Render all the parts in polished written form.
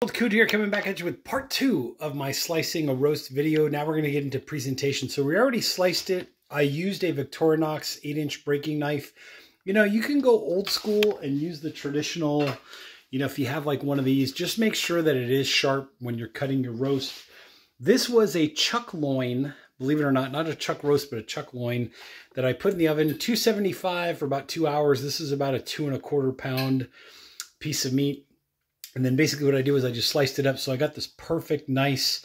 Old Coot here, coming back at you with part 2 of my slicing a roast video. Now we're going to get into presentation. So we already sliced it. I used a Victorinox 8-inch breaking knife. You know, you can go old school and use the traditional, you know, if you have like one of these, just make sure that it is sharp when you're cutting your roast. This was a chuck loin, believe it or not a chuck roast, but a chuck loin that I put in the oven, 275 for about 2 hours. This is about a 2¼ pound piece of meat. And then basically what I do is I just sliced it up. So I got this perfect, nice,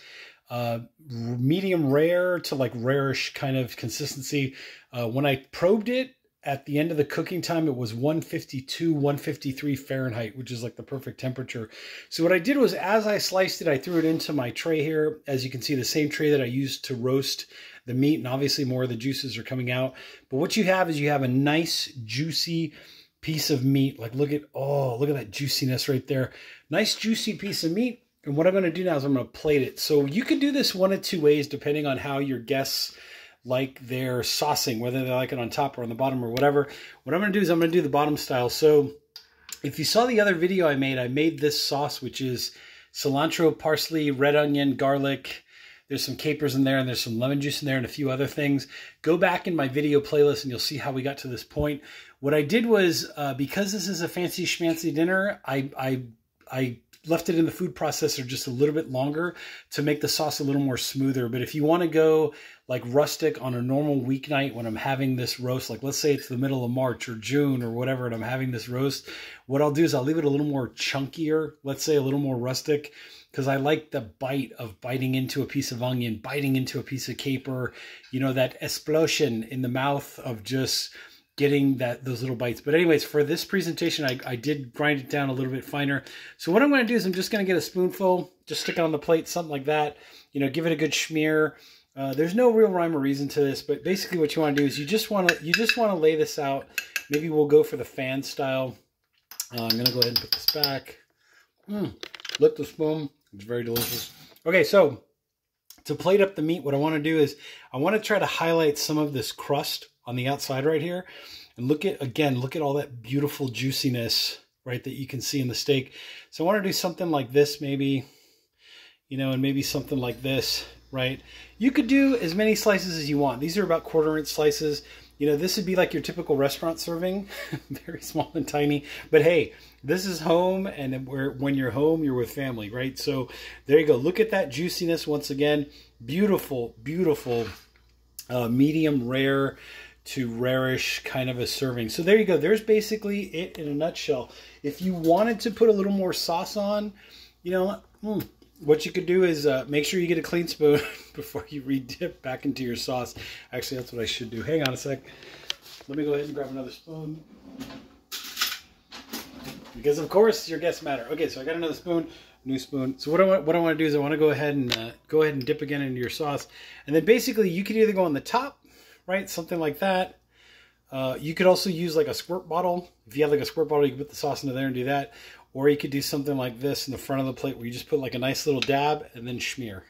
medium rare to like rarish kind of consistency. When I probed it at the end of the cooking time, it was 152, 153 Fahrenheit, which is like the perfect temperature. So what I did was as I sliced it, I threw it into my tray here. As you can see, the same tray that I used to roast the meat. And obviously more of the juices are coming out. But what you have is you have a nice, juicy piece of meat. Like look at that juiciness right there. Nice juicy piece of meat. And what I'm going to do now is I'm going to plate it. So you can do this one of two ways depending on how your guests like their saucing, whether they like it on top or on the bottom or whatever. What I'm going to do is I'm going to do the bottom style. So if you saw the other video I made this sauce, which is cilantro, parsley, red onion, garlic. There's some capers in there and there's some lemon juice in there and a few other things. Go back in my video playlist and you'll see how we got to this point. What I did was, because this is a fancy schmancy dinner, I left it in the food processor just a little bit longer to make the sauce a little more smoother. But if you want to go like rustic on a normal weeknight when I'm having this roast, like let's say it's the middle of March or June or whatever, and I'm having this roast, what I'll do is I'll leave it a little more chunkier, let's say a little more rustic, because I like the bite of biting into a piece of onion, biting into a piece of caper, you know, that explosion in the mouth of just getting those little bites. But anyways, for this presentation, I did grind it down a little bit finer. So what I'm going to do is I'm just going to get a spoonful, just stick it on the plate, something like that. You know, give it a good smear. There's no real rhyme or reason to this, but basically what you want to do is you just want to lay this out. Maybe we'll go for the fan style. I'm going to go ahead and put this back. Lick the spoon. It's very delicious. Okay, so to plate up the meat, what I want to do is I want to try to highlight some of this crust on the outside right here. And look at all that beautiful juiciness, right, that you can see in the steak. So I want to do something like this maybe, you know, and maybe something like this, right? You could do as many slices as you want. These are about 1/4 inch slices. You know, this would be like your typical restaurant serving, very small and tiny. But hey, this is home, and when you're home, you're with family, right? So there you go. Look at that juiciness once again. Beautiful, beautiful, medium rare to rarish kind of a serving. So there you go. There's basically it in a nutshell. If you wanted to put a little more sauce on, you know, what you could do is make sure you get a clean spoon before you re-dip back into your sauce. Actually, that's what I should do. Hang on a sec. Let me go ahead and grab another spoon. Because, of course, your guests matter. Okay, so I got another spoon, new spoon. So what I want to do is I want to go ahead and dip again into your sauce. And then basically you could either go on the top, right, something like that. You could also use like a squirt bottle. If you have like a squirt bottle, you can put the sauce into there and do that. Or you could do something like this in the front of the plate where you just put like a nice little dab and then smear.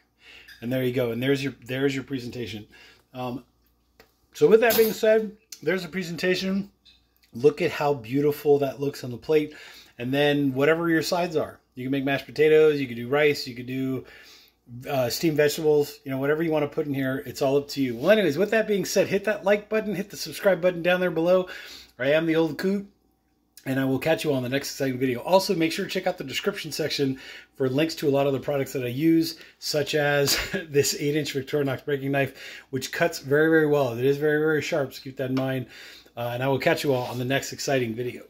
And there you go. And there's your presentation. So with that being said, there's a presentation. Look at how beautiful that looks on the plate. And then whatever your sides are. You can make mashed potatoes, you could do rice, you could do steamed vegetables, you know, whatever you want to put in here, it's all up to you. Well, anyways, with that being said, hit that like button, hit the subscribe button down there below. I am the Old Coot, and I will catch you on the next exciting video. Also, make sure to check out the description section for links to a lot of the products that I use, such as this 8-inch Victorinox breaking knife, which cuts very, very well. It is very, very sharp, so keep that in mind. And I will catch you all on the next exciting video.